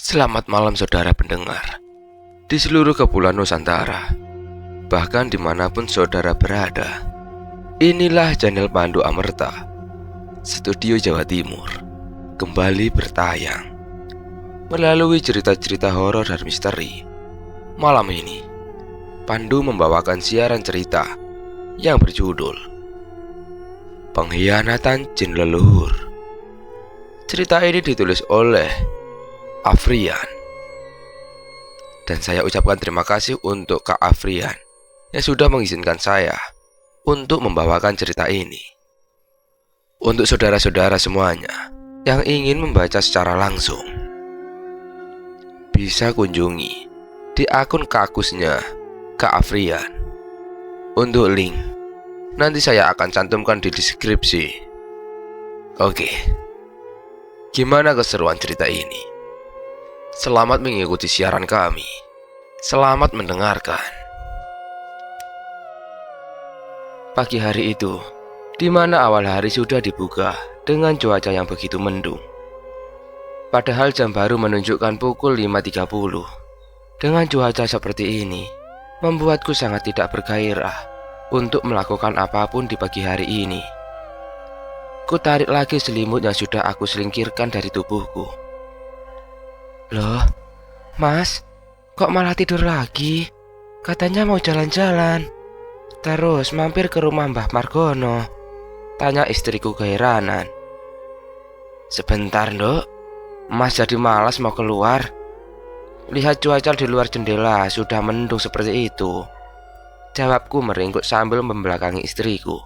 Selamat malam saudara pendengar di seluruh kepulauan Nusantara, bahkan dimanapun saudara berada. Inilah channel Pandu Amerta, Studio Jawa Timur, kembali bertayang melalui cerita-cerita horor dan misteri. Malam ini, Pandu membawakan siaran cerita yang berjudul Pengkhianatan Jin Leluhur. Cerita ini ditulis oleh Afrian, dan saya ucapkan terima kasih untuk Kak Afrian yang sudah mengizinkan saya untuk membawakan cerita ini. Untuk saudara-saudara semuanya yang ingin membaca secara langsung, bisa kunjungi di akun kakusnya Kak Afrian. Untuk link nanti saya akan cantumkan di deskripsi. Oke, gimana keseruan cerita ini? Selamat mengikuti siaran kami. Selamat mendengarkan. Pagi hari itu, di mana awal hari sudah dibuka dengan cuaca yang begitu mendung. Padahal jam baru menunjukkan pukul 5.30. Dengan cuaca seperti ini, membuatku sangat tidak bergairah untuk melakukan apapun di pagi hari ini. Ku tarik lagi selimut yang sudah aku selingkirkan dari tubuhku. Loh, Mas, kok malah tidur lagi? Katanya mau jalan-jalan. Terus mampir ke rumah Mbah Margono, tanya istriku keheranan. Sebentar, Nduk. Mas jadi malas mau keluar. Lihat cuaca di luar jendela sudah mendung seperti itu, jawabku meringkuk sambil membelakangi istriku.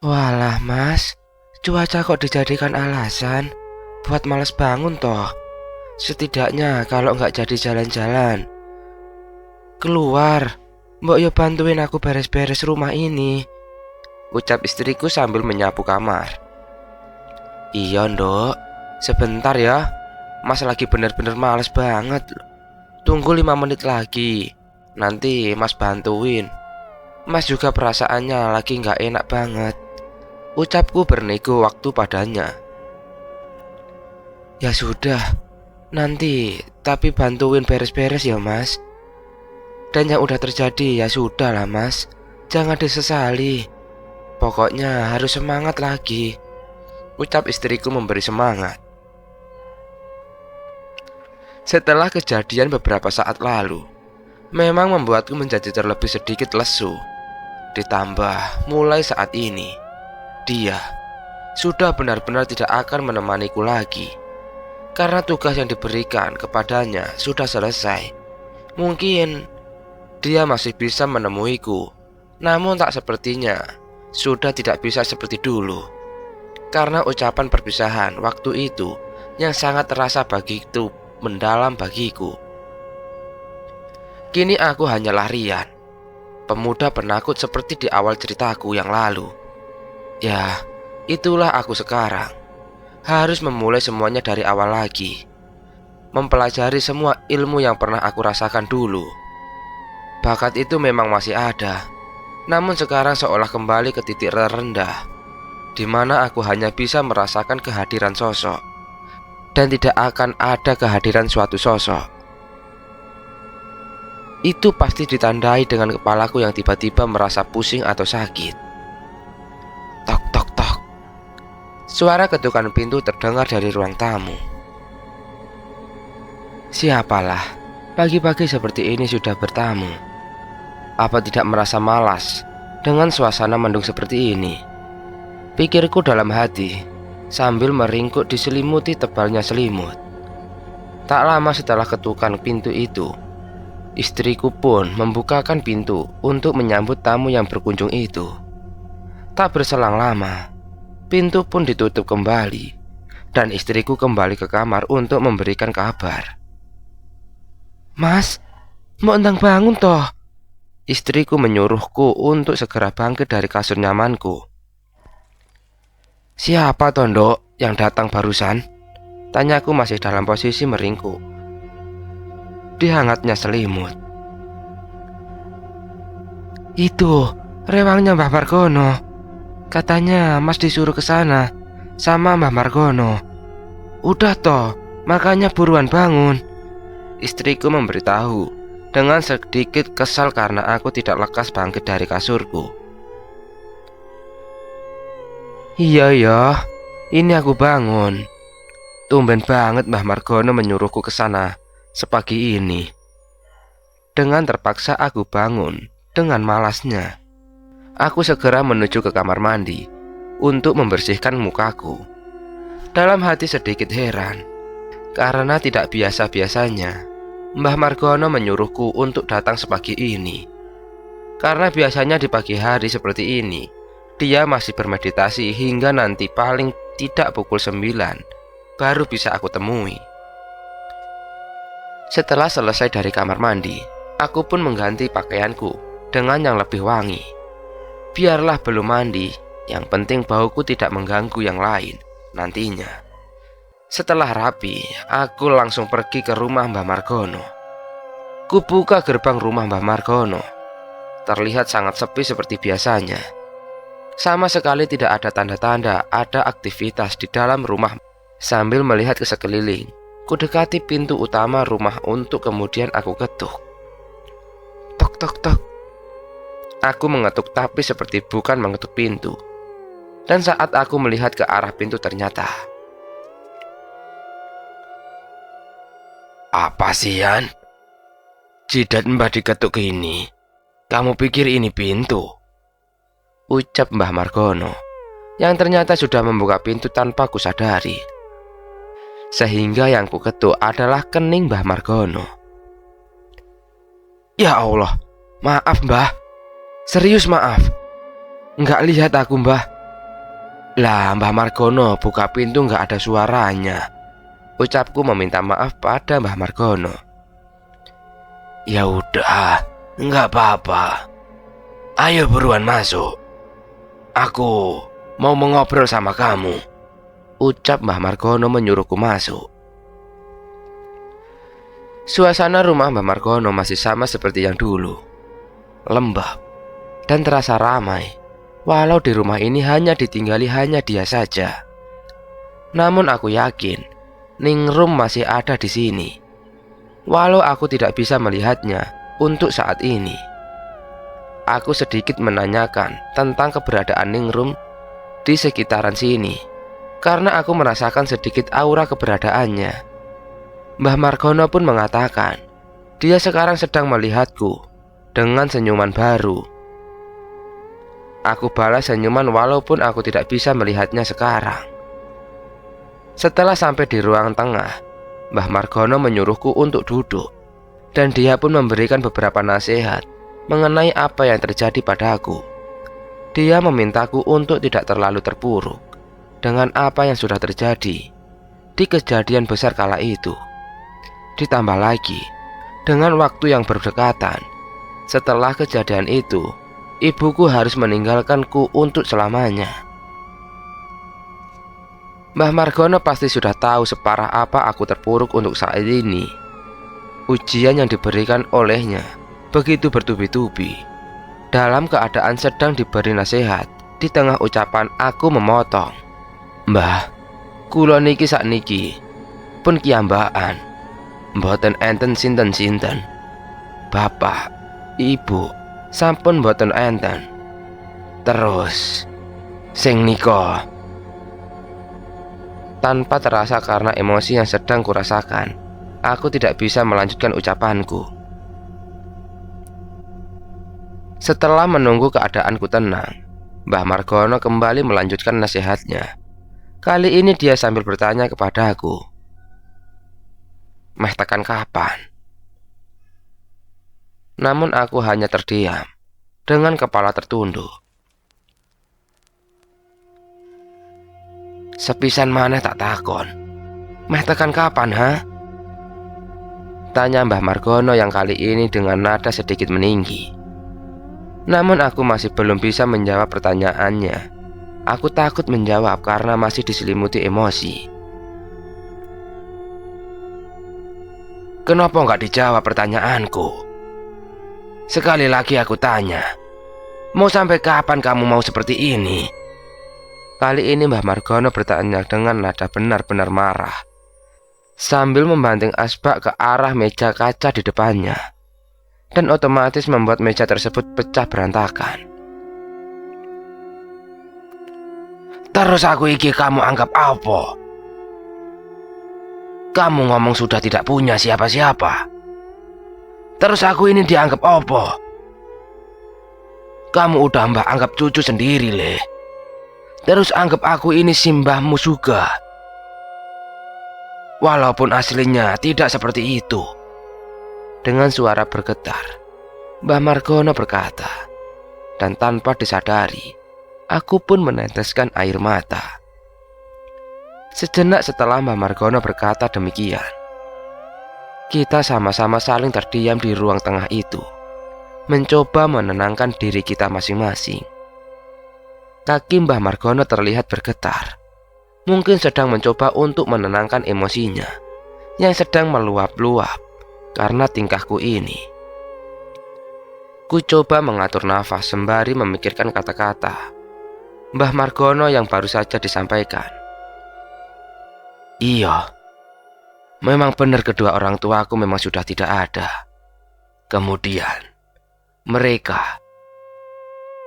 Walah, Mas, cuaca kok dijadikan alasan buat males bangun toh. Setidaknya kalau nggak jadi jalan-jalan, keluar, mbok yo bantuin aku beres-beres rumah ini, ucap istriku sambil menyapu kamar. Iya Nduk, sebentar ya, Mas lagi bener-bener males banget. Tunggu 5 menit lagi, nanti Mas bantuin. Mas juga perasaannya lagi nggak enak banget, ucapku bernego waktu padanya. Ya sudah, nanti tapi bantuin beres-beres ya Mas. Dan yang udah terjadi ya sudah lah Mas, jangan disesali. Pokoknya harus semangat lagi, ucap istriku memberi semangat. Setelah kejadian beberapa saat lalu, memang membuatku menjadi terlebih sedikit lesu. Ditambah mulai saat ini, dia sudah benar-benar tidak akan menemaniku lagi, karena tugas yang diberikan kepadanya sudah selesai. Mungkin dia masih bisa menemuiku, namun tak sepertinya sudah tidak bisa seperti dulu, karena ucapan perpisahan waktu itu yang sangat terasa begitu mendalam bagiku. Kini aku hanyalah Rian, pemuda penakut seperti di awal ceritaku yang lalu. Ya, itulah aku sekarang. Harus memulai semuanya dari awal lagi, mempelajari semua ilmu yang pernah aku rasakan dulu. Bakat itu memang masih ada, namun sekarang seolah kembali ke titik terendah, di mana aku hanya bisa merasakan kehadiran sosok, dan tidak akan ada kehadiran suatu sosok. Itu pasti ditandai dengan kepalaku yang tiba-tiba merasa pusing atau sakit. Tok tok tok. Suara ketukan pintu terdengar dari ruang tamu. Siapalah, pagi-pagi seperti ini sudah bertamu. Apa tidak merasa malas dengan suasana mendung seperti ini? Pikirku dalam hati, sambil meringkuk diselimuti tebalnya selimut. Tak lama setelah ketukan pintu itu, istriku pun membukakan pintu untuk menyambut tamu yang berkunjung itu. Tak berselang lama, pintu pun ditutup kembali, dan istriku kembali ke kamar untuk memberikan kabar. Mas, mau endang bangun toh? Istriku menyuruhku untuk segera bangkit dari kasur nyamanku. Siapa toh Nduk yang datang barusan? Tanyaku masih dalam posisi meringkuk di hangatnya selimut. Itu rewangnya Mbah Margono. Katanya Mas disuruh ke sana sama Mbah Margono. Udah toh, makanya buruan bangun. Istriku memberitahu dengan sedikit kesal karena aku tidak lekas bangkit dari kasurku. Iya ya, ini aku bangun. Tumben banget Mbah Margono menyuruhku ke sana sepagi ini. Dengan terpaksa aku bangun dengan malasnya. Aku segera menuju ke kamar mandi untuk membersihkan mukaku. Dalam hati sedikit heran, karena tidak biasa-biasanya Mbah Margono menyuruhku untuk datang sepagi ini. Karena biasanya di pagi hari seperti ini, dia masih bermeditasi hingga nanti paling tidak pukul 9 baru bisa aku temui. Setelah selesai dari kamar mandi, aku pun mengganti pakaianku dengan yang lebih wangi. Biarlah belum mandi, yang penting bauku tidak mengganggu yang lain nantinya. Setelah rapi, aku langsung pergi ke rumah Mbah Margono. Kubuka gerbang rumah Mbah Margono. Terlihat sangat sepi seperti biasanya. Sama sekali tidak ada tanda-tanda ada aktivitas di dalam rumah. Sambil melihat ke sekeliling, kudekati pintu utama rumah untuk kemudian aku ketuk. Tok tok tok. Aku mengetuk tapi seperti bukan mengetuk pintu. Dan saat aku melihat ke arah pintu ternyata. Apa sih Yan? Jidat Mbah diketuk ini. Kamu pikir ini pintu? Ucap Mbah Margono, yang ternyata sudah membuka pintu tanpa kusadari. Sehingga yang ku ketuk adalah kening Mbah Margono. Ya Allah, maaf Mbah. Serius maaf. Nggak lihat aku Mbah. Lah Mbah Margono buka pintu nggak ada suaranya. Ucapku meminta maaf pada Mbah Margono. Ya udah, nggak apa-apa. Ayo buruan masuk. Aku mau mengobrol sama kamu. Ucap Mbah Margono menyuruhku masuk. Suasana rumah Mbah Margono masih sama seperti yang dulu. Lembab dan terasa ramai. Walau di rumah ini hanya ditinggali hanya dia saja. Namun aku yakin Ningrum masih ada di sini. Walau aku tidak bisa melihatnya untuk saat ini. Aku sedikit menanyakan tentang keberadaan Ningrum di sekitaran sini. Karena aku merasakan sedikit aura keberadaannya. Mbah Margono pun mengatakan dia sekarang sedang melihatku dengan senyuman baru. Aku balas senyuman walaupun aku tidak bisa melihatnya sekarang. Setelah sampai di ruang tengah, Mbah Margono menyuruhku untuk duduk. Dan dia pun memberikan beberapa nasihat mengenai apa yang terjadi padaku. Dia memintaku untuk tidak terlalu terpuruk dengan apa yang sudah terjadi di kejadian besar kala itu. Ditambah lagi dengan waktu yang berdekatan. Setelah kejadian itu, ibuku harus meninggalkanku untuk selamanya. Mbah Margono pasti sudah tahu separah apa aku terpuruk untuk saat ini. Ujian yang diberikan olehnya begitu bertubi-tubi. Dalam keadaan sedang diberi nasihat, di tengah ucapan aku memotong. Mbah, kula niki sakniki pun kiambakan. Mboten enten sinten-sinten. Bapak, ibu, sampun mboten enten. Terus sing nika. Tanpa terasa karena emosi yang sedang kurasakan, aku tidak bisa melanjutkan ucapanku. Setelah menunggu keadaanku tenang, Mbah Margono kembali melanjutkan nasihatnya. Kali ini dia sambil bertanya kepadaku, "Meh tekan kapan?" Namun aku hanya terdiam dengan kepala tertunduk. Sepisan maneh tak takon, "Meh tekan kapan, ha?" Tanya Mbah Margono yang kali ini dengan nada sedikit meninggi. Namun aku masih belum bisa menjawab pertanyaannya. Aku takut menjawab karena masih diselimuti emosi. Kenapa nggak dijawab pertanyaanku? Sekali lagi aku tanya, mau sampai kapan kamu mau seperti ini? Kali ini Mbah Margono bertanya dengan nada benar-benar marah. sambil membanting asbak ke arah meja kaca di depannya, dan otomatis membuat meja tersebut pecah berantakan. "Terus aku iki kamu anggap apa? Kamu ngomong sudah tidak punya siapa-siapa. Terus aku ini dianggap apa? Kamu udah mbah anggap cucu sendiri, Le. Terus anggap aku ini simbahmu juga. Walaupun aslinya tidak seperti itu." Dengan suara bergetar, Mbah Margono berkata, dan tanpa disadari, aku pun meneteskan air mata. Sejenak setelah Mbah Margono berkata demikian, kita sama-sama saling terdiam di ruang tengah itu, mencoba menenangkan diri kita masing-masing. Kaki Mbah Margono terlihat bergetar, mungkin sedang mencoba untuk menenangkan emosinya yang sedang meluap-luap karena tingkahku ini. Ku coba mengatur nafas sembari memikirkan kata-kata Mbah Margono yang baru saja disampaikan. Iya, memang benar kedua orang tuaku memang sudah tidak ada. Kemudian, mereka.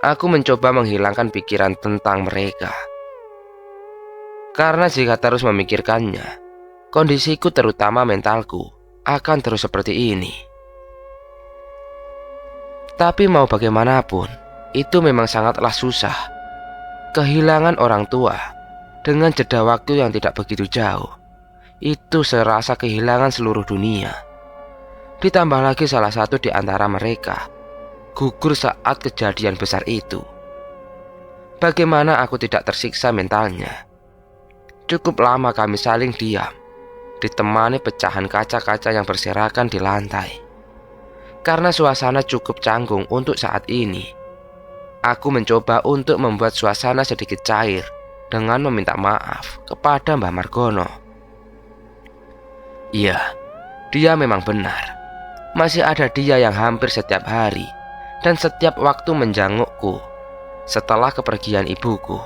Aku mencoba menghilangkan pikiran tentang mereka. Karena jika terus memikirkannya, kondisiku terutama mentalku akan terus seperti ini. Tapi mau bagaimanapun, itu memang sangatlah susah. Kehilangan orang tua dengan jeda waktu yang tidak begitu jauh, itu serasa kehilangan seluruh dunia. Ditambah lagi salah satu di antara mereka gugur saat kejadian besar itu. Bagaimana aku tidak tersiksa mentalnya? Cukup lama kami saling diam, ditemani pecahan kaca-kaca yang berserakan di lantai. Karena suasana cukup canggung untuk saat ini, aku mencoba untuk membuat suasana sedikit cair dengan meminta maaf kepada Mbah Margono. Iya, dia memang benar. Masih ada dia yang hampir setiap hari dan setiap waktu menjengukku setelah kepergian ibuku.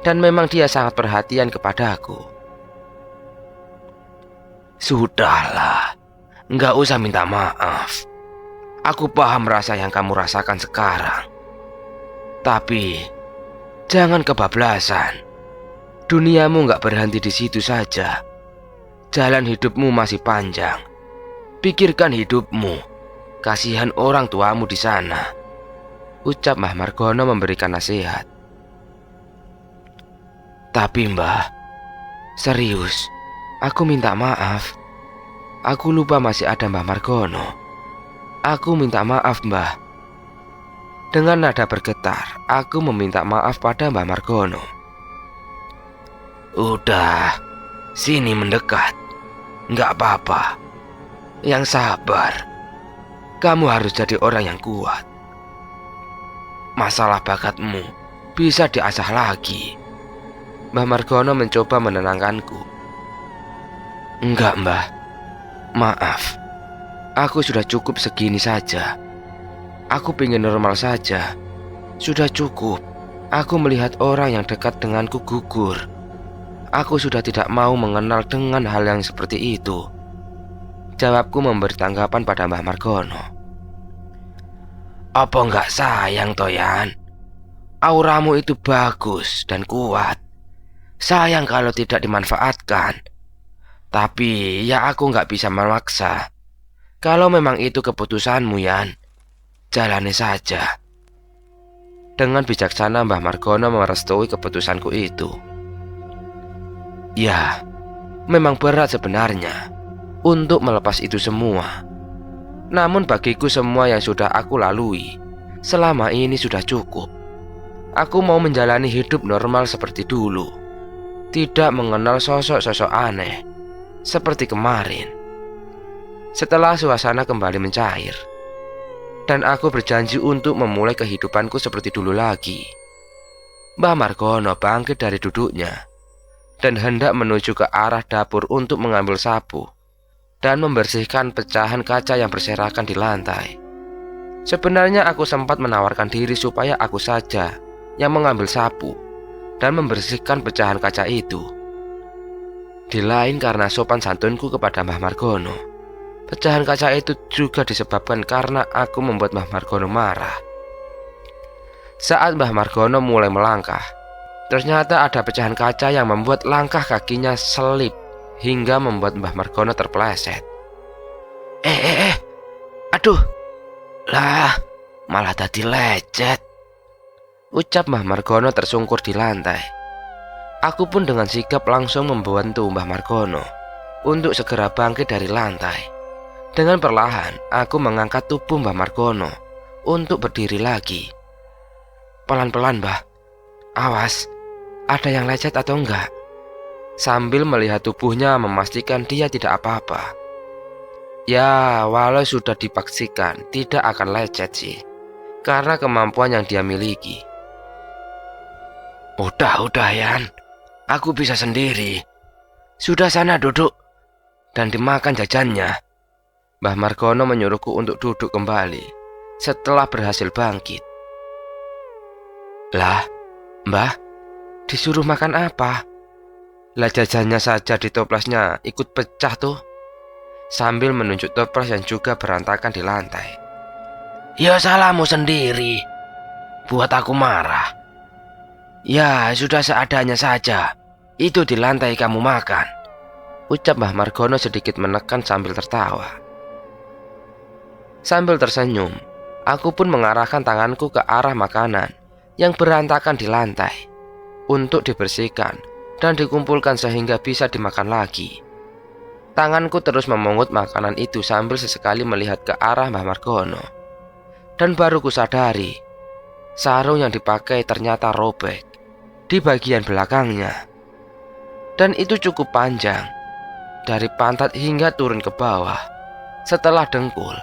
Dan memang dia sangat perhatian kepadaku. Sudahlah, nggak usah minta maaf. Aku paham rasa yang kamu rasakan sekarang. Tapi jangan kebablasan. Duniamu nggak berhenti di situ saja. Jalan hidupmu masih panjang. Pikirkan hidupmu. Kasihan orang tuamu di sana, ucap Mbah Margono memberikan nasihat. Tapi Mbah, serius, aku minta maaf. Aku lupa masih ada Mbah Margono. Aku minta maaf, Mbah. Dengan nada bergetar, aku meminta maaf pada Mbah Margono. Udah, sini mendekat. Nggak apa-apa. Yang sabar. Kamu harus jadi orang yang kuat. Masalah bakatmu bisa diasah lagi. Mbah Margono mencoba menenangkanku. Enggak, Mbah. Maaf. Aku sudah cukup segini saja. Aku pengen normal saja. Sudah cukup. Aku melihat orang yang dekat denganku gugur. Aku sudah tidak mau mengenal dengan hal yang seperti itu. Jawabku memberi tanggapan pada Mbah Margono. Apa enggak sayang, Toyan? Auramu itu bagus dan kuat. Sayang kalau tidak dimanfaatkan. Tapi ya aku nggak bisa memaksa. Kalau memang itu keputusanmu, Yan, jalani saja. Dengan bijaksana Mbah Margono merestui keputusanku itu. Ya, memang berat sebenarnya untuk melepas itu semua. Namun bagiku semua yang sudah aku lalui selama ini sudah cukup. Aku mau menjalani hidup normal seperti dulu. Tidak mengenal sosok-sosok aneh seperti kemarin. Setelah suasana kembali mencair dan aku berjanji untuk memulai kehidupanku seperti dulu lagi, Mbah Margono bangkit dari duduknya dan hendak menuju ke arah dapur untuk mengambil sapu dan membersihkan pecahan kaca yang berserakan di lantai. Sebenarnya aku sempat menawarkan diri supaya aku saja yang mengambil sapu dan membersihkan pecahan kaca itu. Di lain karena sopan santunku kepada Mbah Margono. Pecahan kaca itu juga disebabkan karena aku membuat Mbah Margono marah. Saat Mbah Margono mulai melangkah, ternyata ada pecahan kaca yang membuat langkah kakinya selip hingga membuat Mbah Margono terpeleset. Aduh, lah malah tadi lecet, ucap Mbah Margono tersungkur di lantai. Aku pun dengan sigap langsung membantu Mbah Margono untuk segera bangkit dari lantai. Dengan perlahan, aku mengangkat tubuh Mbah Margono untuk berdiri lagi. Pelan-pelan, Mbah. Awas, ada yang lecet atau enggak? Sambil melihat tubuhnya memastikan dia tidak apa-apa. Ya, walau sudah dipastikan tidak akan lecet sih, karena kemampuan yang dia miliki. Udah Yan, aku bisa sendiri. Sudah sana duduk dan dimakan jajannya. Mbah Margono menyuruhku untuk duduk kembali setelah berhasil bangkit. Lah, Mbah, disuruh makan apa? Lah jajannya saja di toplesnya ikut pecah tuh. Sambil menunjuk toples yang juga berantakan di lantai. Ya salahmu sendiri, buat aku marah. Ya sudah seadanya saja, itu di lantai kamu makan, ucap Mbah Margono sedikit menekan sambil tertawa. Sambil tersenyum, aku pun mengarahkan tanganku ke arah makanan yang berantakan di lantai untuk dibersihkan dan dikumpulkan sehingga bisa dimakan lagi. Tanganku terus memungut makanan itu sambil sesekali melihat ke arah Mbah Margono. Dan baru kusadari, sarung yang dipakai ternyata robek di bagian belakangnya. Dan itu cukup panjang, dari pantat hingga turun ke bawah, setelah dengkul.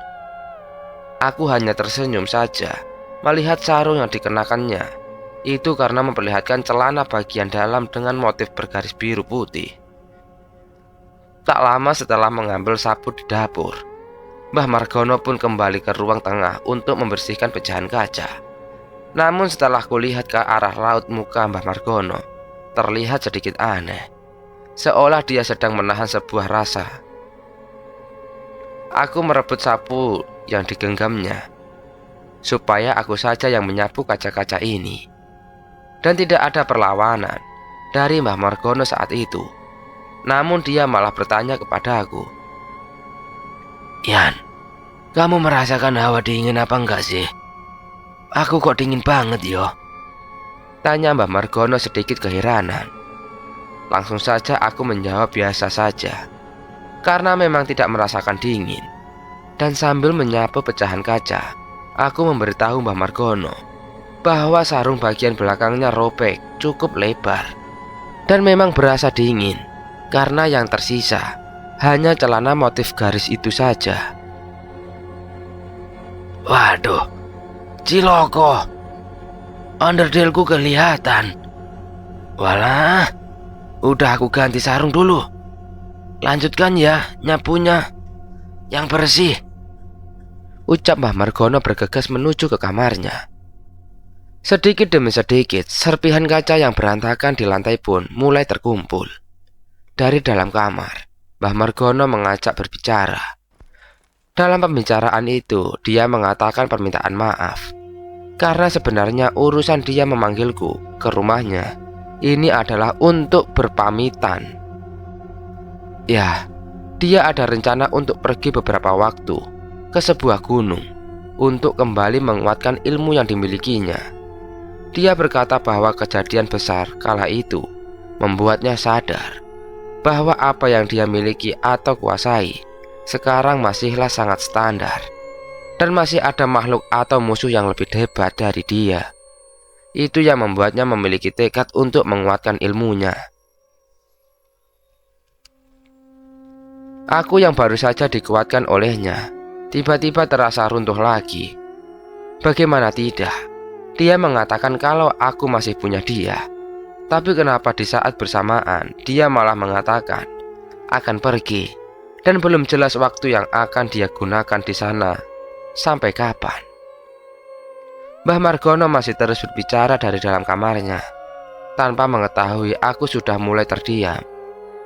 Aku hanya tersenyum saja melihat sarung yang dikenakannya. Itu karena memperlihatkan celana bagian dalam dengan motif bergaris biru putih. Tak lama setelah mengambil sapu di dapur, Mbah Margono pun kembali ke ruang tengah untuk membersihkan pecahan kaca. Namun setelah kulihat ke arah raut muka Mbah Margono, terlihat sedikit aneh, seolah dia sedang menahan sebuah rasa. Aku merebut sapu yang digenggamnya, supaya aku saja yang menyapu kaca-kaca ini. Dan tidak ada perlawanan dari Mbah Margono saat itu. Namun dia malah bertanya kepada aku, Yan, kamu merasakan hawa dingin apa enggak sih? Aku kok dingin banget yo, tanya Mbah Margono sedikit keheranan. Langsung saja aku menjawab biasa saja, karena memang tidak merasakan dingin. Dan sambil menyapu pecahan kaca, aku memberitahu Mbah Margono bahwa sarung bagian belakangnya robek cukup lebar dan memang berasa dingin, karena yang tersisa hanya celana motif garis itu saja. Waduh, ciloko, onderdilku kelihatan. Walah, udah aku ganti sarung dulu. Lanjutkan ya nyapunya yang bersih, ucap Mbah Margono bergegas menuju ke kamarnya. Sedikit demi sedikit, serpihan kaca yang berantakan di lantai pun mulai terkumpul. Dari dalam kamar, Mbah Margono mengajak berbicara. Dalam pembicaraan itu, dia mengatakan permintaan maaf, karena sebenarnya urusan dia memanggilku ke rumahnya ini adalah untuk berpamitan. Ya, dia ada rencana untuk pergi beberapa waktu ke sebuah gunung untuk kembali menguatkan ilmu yang dimilikinya. Dia berkata bahwa kejadian besar kala itu membuatnya sadar bahwa apa yang dia miliki atau kuasai sekarang masihlah sangat standar, dan masih ada makhluk atau musuh yang lebih hebat dari dia. Itu yang membuatnya memiliki tekad untuk menguatkan ilmunya. Aku yang baru saja dikuatkan olehnya tiba-tiba terasa runtuh lagi. Bagaimana tidak? Dia mengatakan kalau aku masih punya dia. Tapi kenapa di saat bersamaan dia malah mengatakan akan pergi, dan belum jelas waktu yang akan dia gunakan di sana sampai kapan. Mbah Margono masih terus berbicara dari dalam kamarnya. Tanpa mengetahui aku sudah mulai terdiam.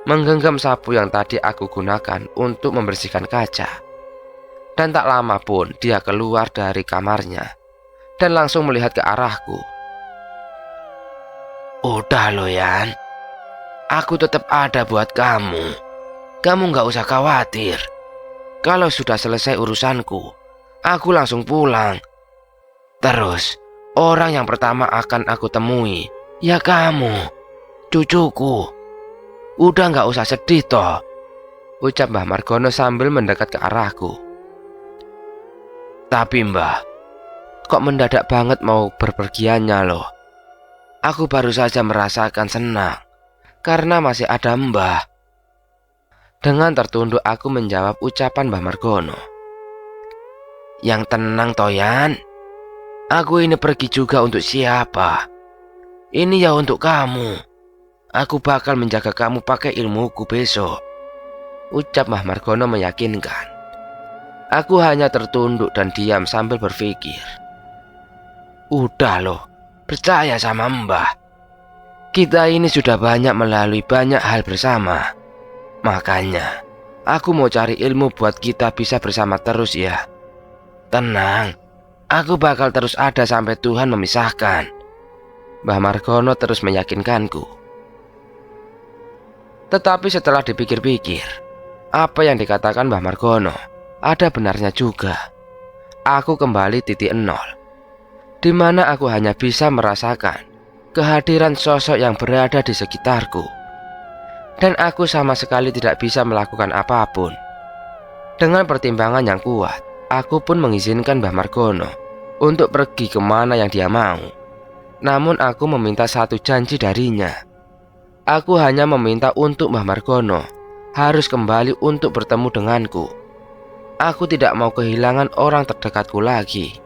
menggenggam sapu yang tadi aku gunakan untuk membersihkan kaca. Dan tak lama pun dia keluar dari kamarnya dan langsung melihat ke arahku. "Udah lo Yan, aku tetap ada buat kamu. Kamu gak usah khawatir. Kalau sudah selesai urusanku, aku langsung pulang. Terus orang yang pertama akan aku temui ya kamu, cucuku. Udah gak usah sedih toh," ucap Mbah Margono sambil mendekat ke arahku. "Tapi Mbah, kok mendadak banget mau berpergiannya loh? Aku baru saja merasakan senang karena masih ada Mbah." Dengan tertunduk aku menjawab ucapan Mbah Margono. "Yang tenang Toyan, aku ini pergi juga untuk siapa? Ini ya untuk kamu. Aku bakal menjaga kamu pakai ilmuku besok," ucap Mbah Margono meyakinkan. Aku hanya tertunduk dan diam sambil berpikir. Udah loh, percaya sama Mbah. Kita ini sudah banyak melalui banyak hal bersama. Makanya aku mau cari ilmu buat kita bisa bersama terus ya. Tenang, aku bakal terus ada sampai Tuhan memisahkan. Mbah Margono terus meyakinkanku. Tetapi setelah dipikir-pikir, apa yang dikatakan Mbah Margono ada benarnya juga. Aku kembali titik nol, di mana aku hanya bisa merasakan kehadiran sosok yang berada di sekitarku. Dan aku sama sekali tidak bisa melakukan apapun. Dengan pertimbangan yang kuat, aku pun mengizinkan Mbah Margono untuk pergi kemana yang dia mau. Namun aku meminta satu janji darinya. Aku hanya meminta untuk Mbah Margono harus kembali untuk bertemu denganku. Aku tidak mau kehilangan orang terdekatku lagi.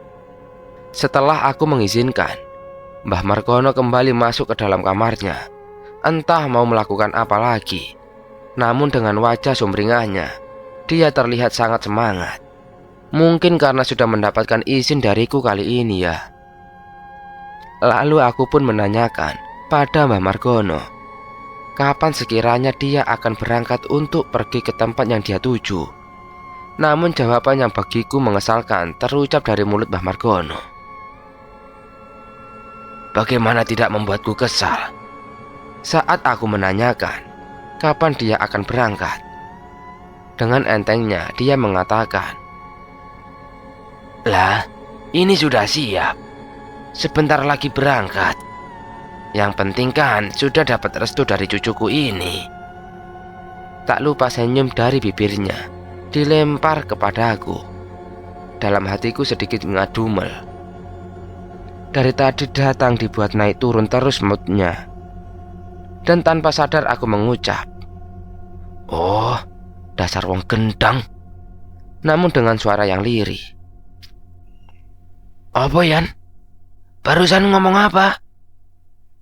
Setelah aku mengizinkan, Mbah Margono kembali masuk ke dalam kamarnya. Entah mau melakukan apa lagi. Namun dengan wajah sumringahnya, dia terlihat sangat semangat. Mungkin karena sudah mendapatkan izin dariku kali ini ya. Lalu aku pun menanyakan pada Mbah Margono, kapan sekiranya dia akan berangkat untuk pergi ke tempat yang dia tuju. Namun jawaban yang bagiku mengesalkan terucap dari mulut Mbah Margono. Bagaimana tidak membuatku kesal saat aku menanyakan kapan dia akan berangkat. Dengan entengnya dia mengatakan, "Lah, ini sudah siap. Sebentar lagi berangkat. Yang penting kan sudah dapat restu dari cucuku ini." Tak lupa senyum dari bibirnya dilempar kepadaku. Dalam hatiku sedikit ngadumel. Dari tadi datang dibuat naik turun terus moodnya. Dan tanpa sadar aku mengucap, "Oh, dasar wong gendang." Namun dengan suara yang lirih. "Apa Yan? Barusan ngomong apa?"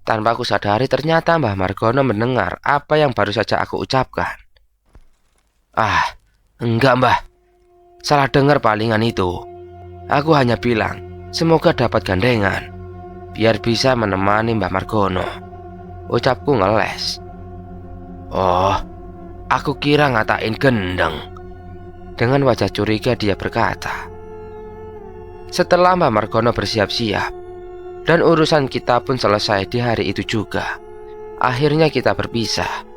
Tanpa aku sadari ternyata Mbah Margono mendengar apa yang baru saja aku ucapkan. "Ah, enggak Mbah, salah dengar palingan itu. Aku hanya bilang semoga dapat gandengan biar bisa menemani Mbah Margono," ucapku ngeles. "Oh, aku kira ngatain gendeng." Dengan wajah curiga dia berkata. Setelah Mbah Margono bersiap-siap dan urusan kita pun selesai di hari itu juga, akhirnya kita berpisah.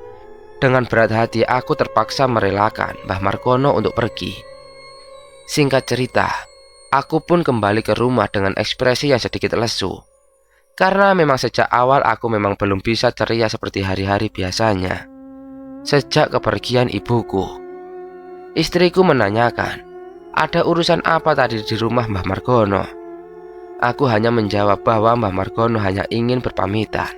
Dengan berat hati aku terpaksa merelakan Mbah Margono untuk pergi. Singkat cerita, aku pun kembali ke rumah dengan ekspresi yang sedikit lesu. Karena memang sejak awal aku memang belum bisa ceria seperti hari-hari biasanya. Sejak kepergian ibuku, istriku menanyakan, ada urusan apa tadi di rumah Mbah Margono? Aku hanya menjawab bahwa Mbah Margono hanya ingin berpamitan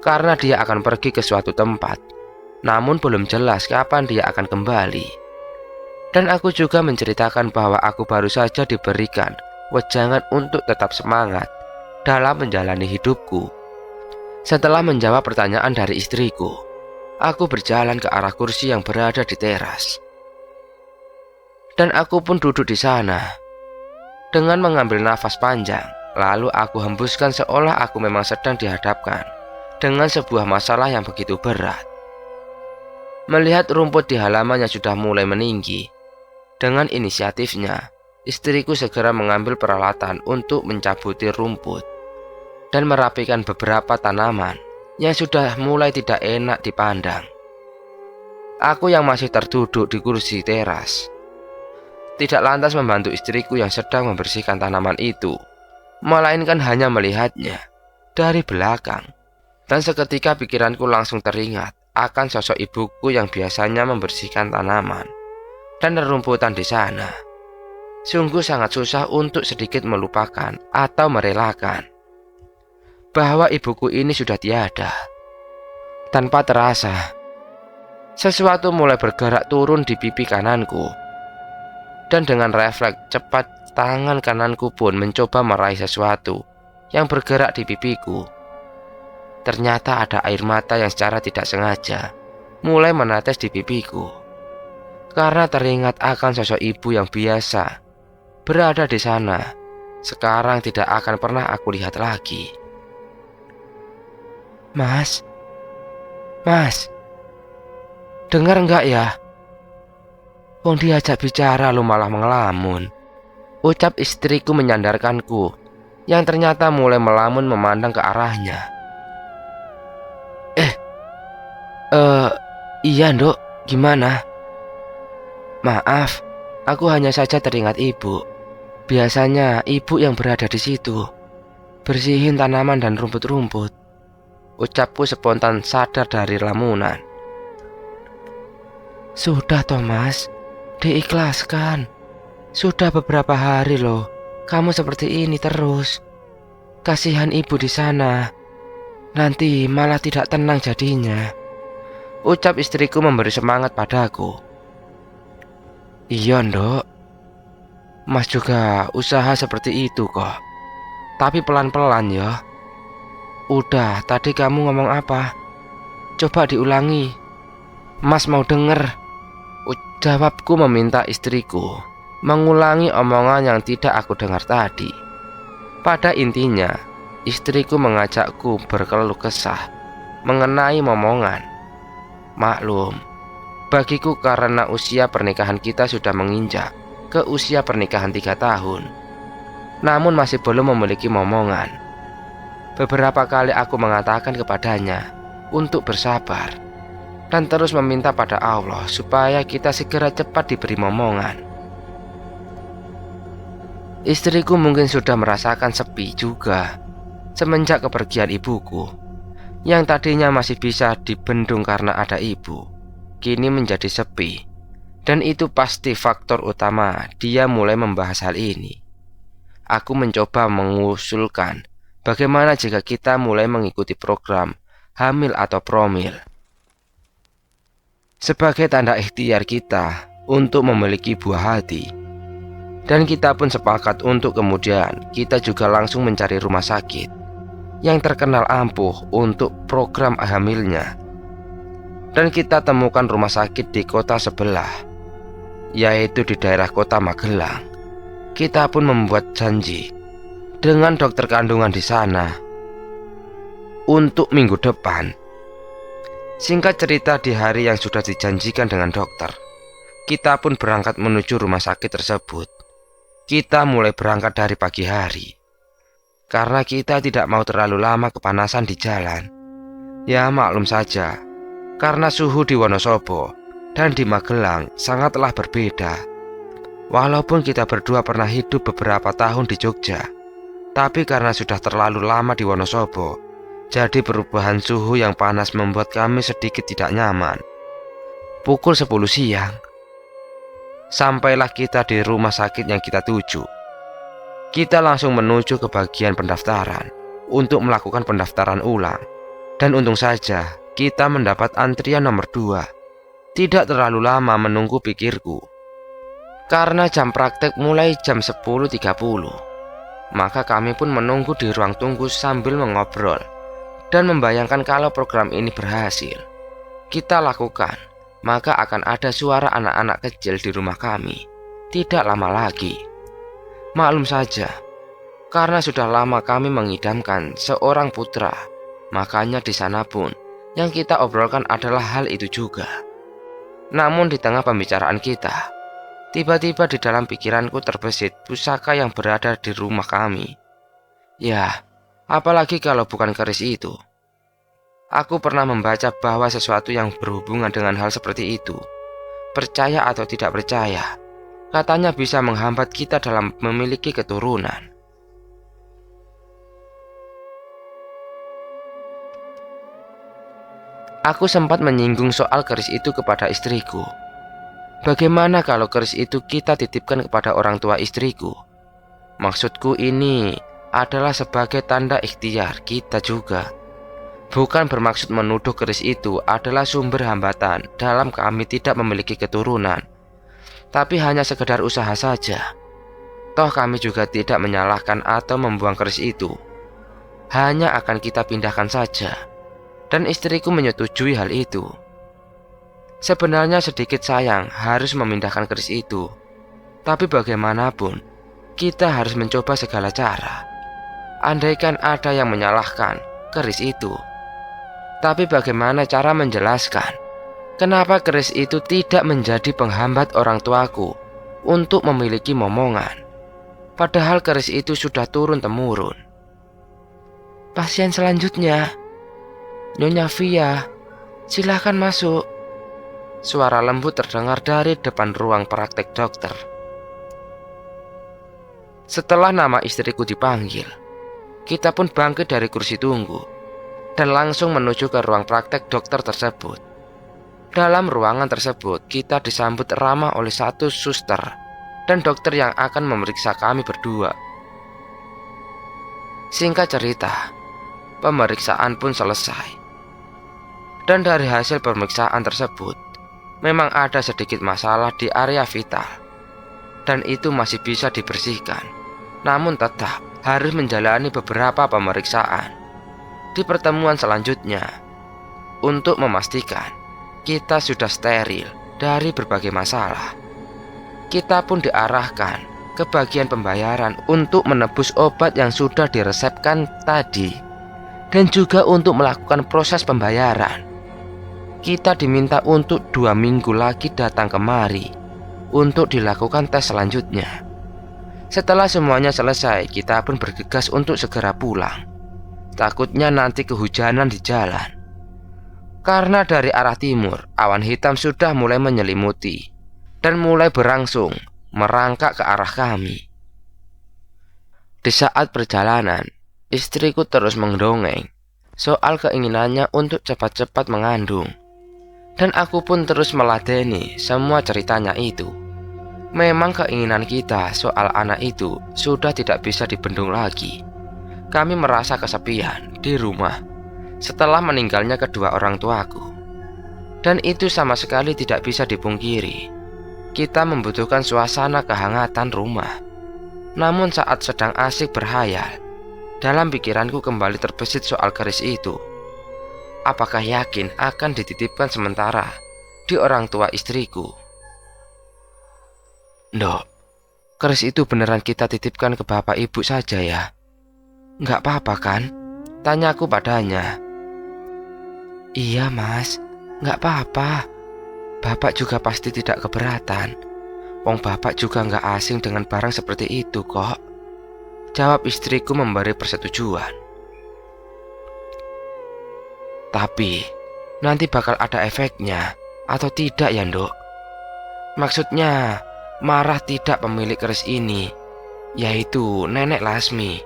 karena dia akan pergi ke suatu tempat. Namun belum jelas kapan dia akan kembali. Dan aku juga menceritakan bahwa aku baru saja diberikan wejangan untuk tetap semangat dalam menjalani hidupku. Setelah menjawab pertanyaan dari istriku, aku berjalan ke arah kursi yang berada di teras. Dan aku pun duduk di sana. Dengan mengambil nafas panjang, lalu aku hembuskan seolah aku memang sedang dihadapkan dengan sebuah masalah yang begitu berat. Melihat rumput di halaman yang sudah mulai meninggi, dengan inisiatifnya, istriku segera mengambil peralatan untuk mencabuti rumput dan merapikan beberapa tanaman yang sudah mulai tidak enak dipandang. Aku yang masih terduduk di kursi teras tidak lantas membantu istriku yang sedang membersihkan tanaman itu, melainkan hanya melihatnya dari belakang. Dan seketika pikiranku langsung teringat akan sosok ibuku yang biasanya membersihkan tanaman dan rerumputan di sana. Sungguh sangat susah untuk sedikit melupakan atau merelakan bahwa ibuku ini sudah tiada. Tanpa terasa, sesuatu mulai bergerak turun di pipi kananku, dan dengan refleks cepat tangan kananku pun mencoba meraih sesuatu yang bergerak di pipiku. Ternyata ada air mata yang secara tidak sengaja mulai menetes di pipiku, karena teringat akan sosok ibu yang biasa berada di sana, sekarang tidak akan pernah aku lihat lagi. Mas, dengar enggak ya? Wong diajak bicara lu malah ngelamun, ucap istriku menyandarkanku, yang ternyata mulai melamun memandang ke arahnya. Iya Nduk, gimana? Maaf, aku hanya saja teringat ibu. Biasanya ibu yang berada di situ, bersihin tanaman dan rumput-rumput. Ucapku spontan sadar dari lamunan. Sudah Thomas, diikhlaskan. Sudah beberapa hari loh, kamu seperti ini terus. Kasihan ibu di sana. Nanti malah tidak tenang jadinya, ucap istriku memberi semangat padaku. Iya Nduk, Mas juga usaha seperti itu kok. Tapi pelan-pelan ya. Udah, tadi kamu ngomong apa? Coba diulangi, Mas mau denger, jawabku meminta istriku mengulangi omongan yang tidak aku dengar tadi. Pada intinya, istriku mengajakku berkeluh kesah mengenai momongan. Maklum, bagiku karena usia pernikahan kita sudah menginjak ke usia pernikahan 3 tahun, namun masih belum memiliki momongan. Beberapa kali aku mengatakan kepadanya untuk bersabar dan terus meminta pada Allah supaya kita segera cepat diberi momongan. Istriku mungkin sudah merasakan sepi juga semenjak kepergian ibuku, yang tadinya masih bisa dibendung karena ada ibu, kini menjadi sepi. Dan itu pasti faktor utama dia mulai membahas hal ini. Aku mencoba mengusulkan bagaimana jika kita mulai mengikuti program hamil atau promil sebagai tanda ikhtiar kita untuk memiliki buah hati. Dan kita pun sepakat untuk kemudian kita juga langsung mencari rumah sakit yang terkenal ampuh untuk program hamilnya. Dan kita temukan rumah sakit di kota sebelah, yaitu di daerah kota Magelang. Kita pun membuat janji dengan dokter kandungan di sana untuk minggu depan. Singkat cerita, di hari yang sudah dijanjikan dengan dokter, kita pun berangkat menuju rumah sakit tersebut. Kita mulai berangkat dari pagi hari, karena kita tidak mau terlalu lama kepanasan di jalan. Ya maklum saja, karena suhu di Wonosobo dan di Magelang sangatlah berbeda. Walaupun kita berdua pernah hidup beberapa tahun di Jogja, tapi karena sudah terlalu lama di Wonosobo, jadi perubahan suhu yang panas membuat kami sedikit tidak nyaman. Pukul 10 siang, sampailah kita di rumah sakit yang kita tuju. Kita langsung menuju ke bagian pendaftaran untuk melakukan pendaftaran ulang. Dan untung saja kita mendapat antrian nomor 2. Tidak terlalu lama menunggu pikirku, karena jam praktek mulai jam 10.30. Maka kami pun menunggu di ruang tunggu sambil mengobrol dan membayangkan kalau program ini berhasil kita lakukan, maka akan ada suara anak-anak kecil di rumah kami tidak lama lagi. Maklum saja, karena sudah lama kami mengidamkan seorang putra, makanya di sana pun yang kita obrolkan adalah hal itu juga. Namun di tengah pembicaraan kita, tiba-tiba di dalam pikiranku terbesit pusaka yang berada di rumah kami. Ya, apalagi kalau bukan keris itu. Aku pernah membaca bahwa sesuatu yang berhubungan dengan hal seperti itu, percaya atau tidak percaya, katanya bisa menghambat kita dalam memiliki keturunan. Aku sempat menyinggung soal keris itu kepada istriku. Bagaimana kalau keris itu kita titipkan kepada orang tua istriku? Maksudku ini adalah sebagai tanda ikhtiar kita juga. Bukan bermaksud menuduh keris itu adalah sumber hambatan dalam kami tidak memiliki keturunan, tapi hanya sekedar usaha saja. Toh kami juga tidak menyalahkan atau membuang keris itu. Hanya akan kita pindahkan saja. Dan istriku menyetujui hal itu. Sebenarnya sedikit sayang harus memindahkan keris itu, tapi bagaimanapun kita harus mencoba segala cara. Andaikan ada yang menyalahkan keris itu, tapi bagaimana cara menjelaskan kenapa keris itu tidak menjadi penghambat orang tuaku untuk memiliki momongan, padahal keris itu sudah turun-temurun. Pasien selanjutnya, Nyonya Via, silahkan masuk. Suara lembut terdengar dari depan ruang praktek dokter. Setelah nama istriku dipanggil, kita pun bangkit dari kursi tunggu dan langsung menuju ke ruang praktek dokter tersebut. Dalam ruangan tersebut, kita disambut ramah oleh satu suster dan dokter yang akan memeriksa kami berdua. Singkat cerita, pemeriksaan pun selesai. Dan dari hasil pemeriksaan tersebut, memang ada sedikit masalah di area vital, dan itu masih bisa dibersihkan. Namun tetap harus menjalani beberapa pemeriksaan di pertemuan selanjutnya untuk memastikan kita sudah steril dari berbagai masalah. Kita pun diarahkan ke bagian pembayaran untuk menebus obat yang sudah diresepkan tadi, dan juga untuk melakukan proses pembayaran. Kita diminta untuk 2 minggu lagi datang kemari untuk dilakukan tes selanjutnya. Setelah semuanya selesai, kita pun bergegas untuk segera pulang. Takutnya nanti kehujanan di jalan. Karena dari arah timur, awan hitam sudah mulai menyelimuti dan mulai berangsung merangkak ke arah kami. Di saat perjalanan, istriku terus mendongeng soal keinginannya untuk cepat-cepat mengandung. Dan aku pun terus meladeni semua ceritanya itu. Memang keinginan kita soal anak itu sudah tidak bisa dibendung lagi. Kami merasa kesepian di rumah setelah meninggalnya kedua orang tuaku. Dan itu sama sekali tidak bisa dipungkiri. Kita membutuhkan suasana kehangatan rumah. Namun saat sedang asik berhayal, dalam pikiranku kembali terbesit soal keris itu. Apakah yakin akan dititipkan sementara di orang tua istriku? Ndok, keris itu beneran kita titipkan ke bapak ibu saja ya? Nggak apa-apa kan? Tanyaku padanya. Iya mas, nggak apa-apa. Bapak juga pasti tidak keberatan. Wong bapak juga nggak asing dengan barang seperti itu kok. Jawab istriku memberi persetujuan. Tapi, nanti bakal ada efeknya atau tidak ya ndok? Maksudnya, marah tidak pemilik keris ini, yaitu Nenek Lasmi.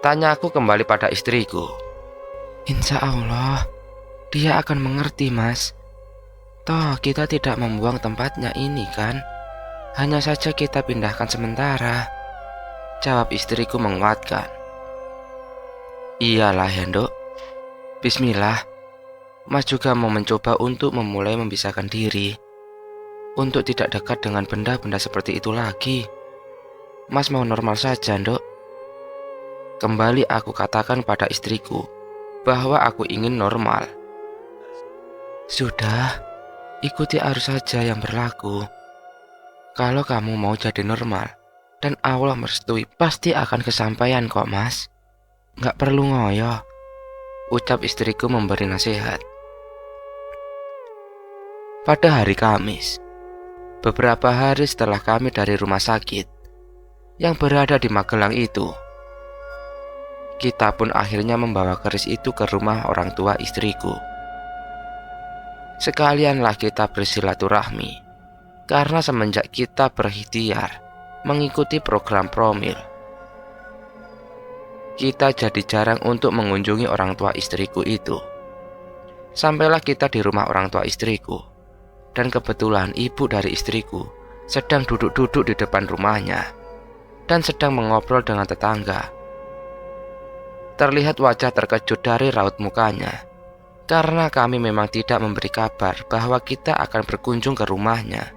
Tanyaku kembali pada istriku. Insya Allah, dia akan mengerti mas. Toh kita tidak membuang tempatnya ini kan? Hanya saja kita pindahkan sementara. Jawab istriku menguatkan. Iyalah ya ndok. Bismillah. Mas juga mau mencoba untuk memulai memisahkan diri, untuk tidak dekat dengan benda-benda seperti itu lagi. Mas mau normal saja, ndok. Kembali aku katakan pada istriku bahwa aku ingin normal. Sudah, ikuti arus saja yang berlaku. Kalau kamu mau jadi normal dan Allah merestui, pasti akan kesampaian kok mas. Gak perlu ngoyo, ucap istriku memberi nasihat. pada hari Kamis, beberapa hari setelah kami dari rumah sakit yang berada di Magelang itu. Kita pun akhirnya membawa keris itu ke rumah orang tua istriku. Sekalianlah kita bersilaturahmi, karena semenjak kita berikhtiar mengikuti program Promil, kita jadi jarang untuk mengunjungi orang tua istriku itu. Sampailah kita di rumah orang tua istriku, dan kebetulan ibu dari istriku sedang duduk-duduk di depan rumahnya dan sedang mengobrol dengan tetangga. Terlihat wajah terkejut dari raut mukanya, karena kami memang tidak memberi kabar bahwa kita akan berkunjung ke rumahnya.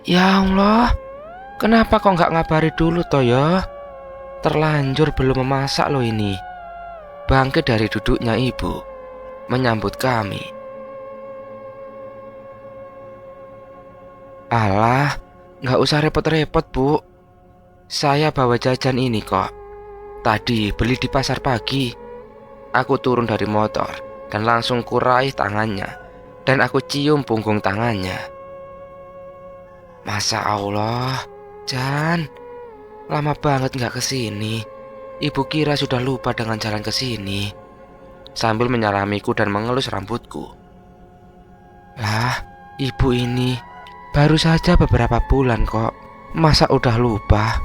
Ya Allah, kenapa kok nggak ngabari dulu toh ya? Terlanjur belum memasak loh ini. Bangkit dari duduknya ibu, menyambut kami. Alah, nggak usah repot-repot bu. Saya bawa jajan ini kok. Tadi beli di pasar pagi. Aku turun dari motor dan langsung kuraih tangannya, dan aku cium punggung tangannya. Masya Allah, Jan, lama banget nggak kesini. Ibu kira sudah lupa dengan jalan kesini. Sambil menyalamiku dan mengelus rambutku. Lah, ibu ini baru saja beberapa bulan kok. Masa udah lupa?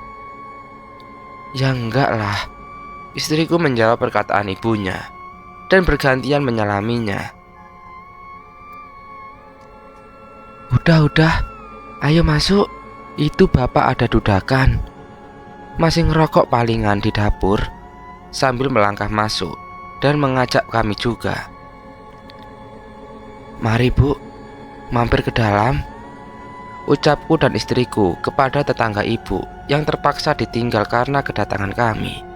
Ya enggak lah. Istriku menjawab perkataan ibunya dan bergantian menyalaminya. Udah, ayo masuk. Itu bapak ada dudakan. Masih ngerokok palingan di dapur. Sambil melangkah masuk dan mengajak kami juga. Mari bu, mampir ke dalam, ucapku dan istriku kepada tetangga ibu yang terpaksa ditinggal karena kedatangan kami.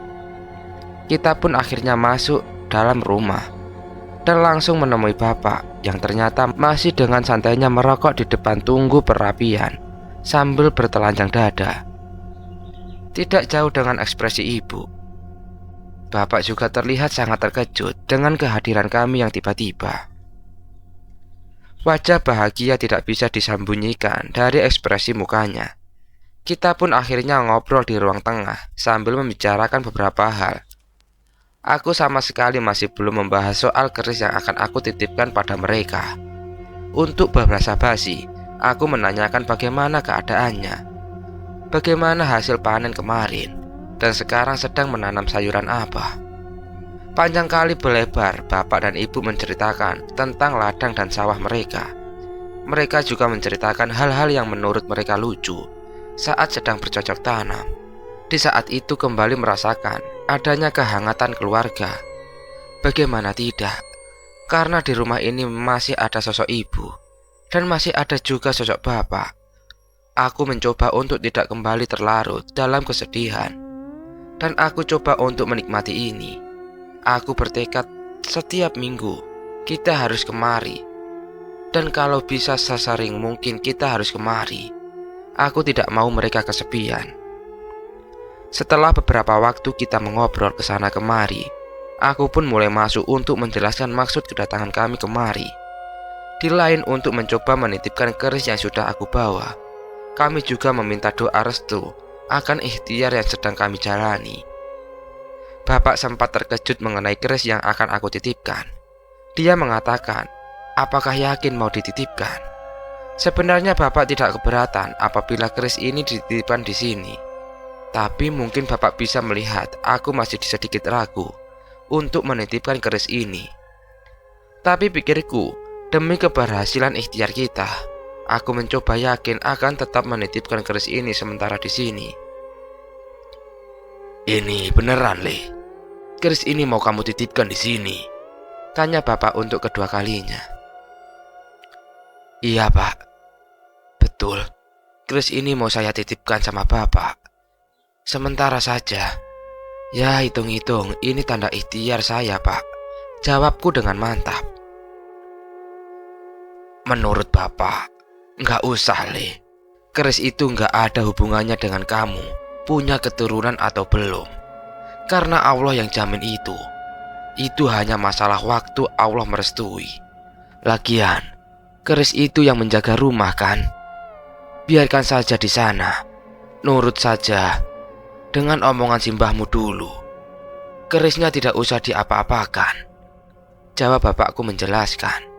Kita pun akhirnya masuk dalam rumah dan langsung menemui bapak yang ternyata masih dengan santainya merokok di depan tunggu perapian sambil bertelanjang dada. Tidak jauh dengan ekspresi ibu, bapak juga terlihat sangat terkejut dengan kehadiran kami yang tiba-tiba. Wajah bahagia tidak bisa disembunyikan dari ekspresi mukanya. Kita pun akhirnya ngobrol di ruang tengah sambil membicarakan beberapa hal. Aku sama sekali masih belum membahas soal keris yang akan aku titipkan pada mereka. Untuk berbasa-basi, aku menanyakan bagaimana keadaannya, bagaimana hasil panen kemarin, dan sekarang sedang menanam sayuran apa. Panjang kali berlebar bapak dan ibu menceritakan tentang ladang dan sawah mereka. Mereka juga menceritakan hal-hal yang menurut mereka lucu saat sedang bercocok tanam. Di saat itu kembali merasakan adanya kehangatan keluarga. Bagaimana tidak, karena di rumah ini masih ada sosok ibu dan masih ada juga sosok bapak. Aku mencoba untuk tidak kembali terlarut dalam kesedihan, dan aku coba untuk menikmati ini. Aku bertekad setiap minggu kita harus kemari, dan kalau bisa sesering mungkin kita harus kemari. Aku tidak mau mereka kesepian. Setelah beberapa waktu kita mengobrol ke sana kemari, aku pun mulai masuk untuk menjelaskan maksud kedatangan kami kemari. Di lain untuk mencoba menitipkan keris yang sudah aku bawa, kami juga meminta doa restu akan ikhtiar yang sedang kami jalani. Bapak sempat terkejut mengenai keris yang akan aku titipkan. Dia mengatakan, apakah yakin mau dititipkan? Sebenarnya bapak tidak keberatan apabila keris ini dititipkan di sini. Tapi mungkin bapak bisa melihat aku masih sedikit ragu untuk menitipkan keris ini. Tapi pikirku, demi keberhasilan ikhtiar kita, aku mencoba yakin akan tetap menitipkan keris ini sementara di sini. Ini beneran, Le? Keris ini mau kamu titipkan di sini? Tanya bapak untuk kedua kalinya. Iya, Pak. Betul. Keris ini mau saya titipkan sama bapak. Sementara saja. Ya, hitung-hitung ini tanda ikhtiar saya, Pak. Jawabku dengan mantap. Menurut bapak, nggak usah, Le. Keris itu nggak ada hubungannya dengan kamu punya keturunan atau belum. Karena Allah yang jamin itu. Itu hanya masalah waktu Allah merestui. Lagian, Keris itu yang menjaga rumah kan? Biarkan saja di sana. Nurut saja dengan omongan simbahmu dulu. Kerisnya tidak usah diapa-apakan, jawab bapakku menjelaskan.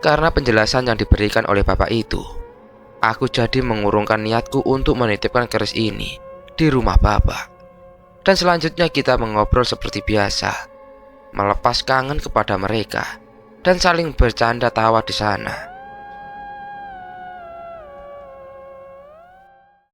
Karena penjelasan yang diberikan oleh bapak itu, aku jadi mengurungkan niatku untuk menitipkan keris ini di rumah bapak. Dan selanjutnya kita mengobrol seperti biasa, melepas kangen kepada mereka dan saling bercanda tawa di sana.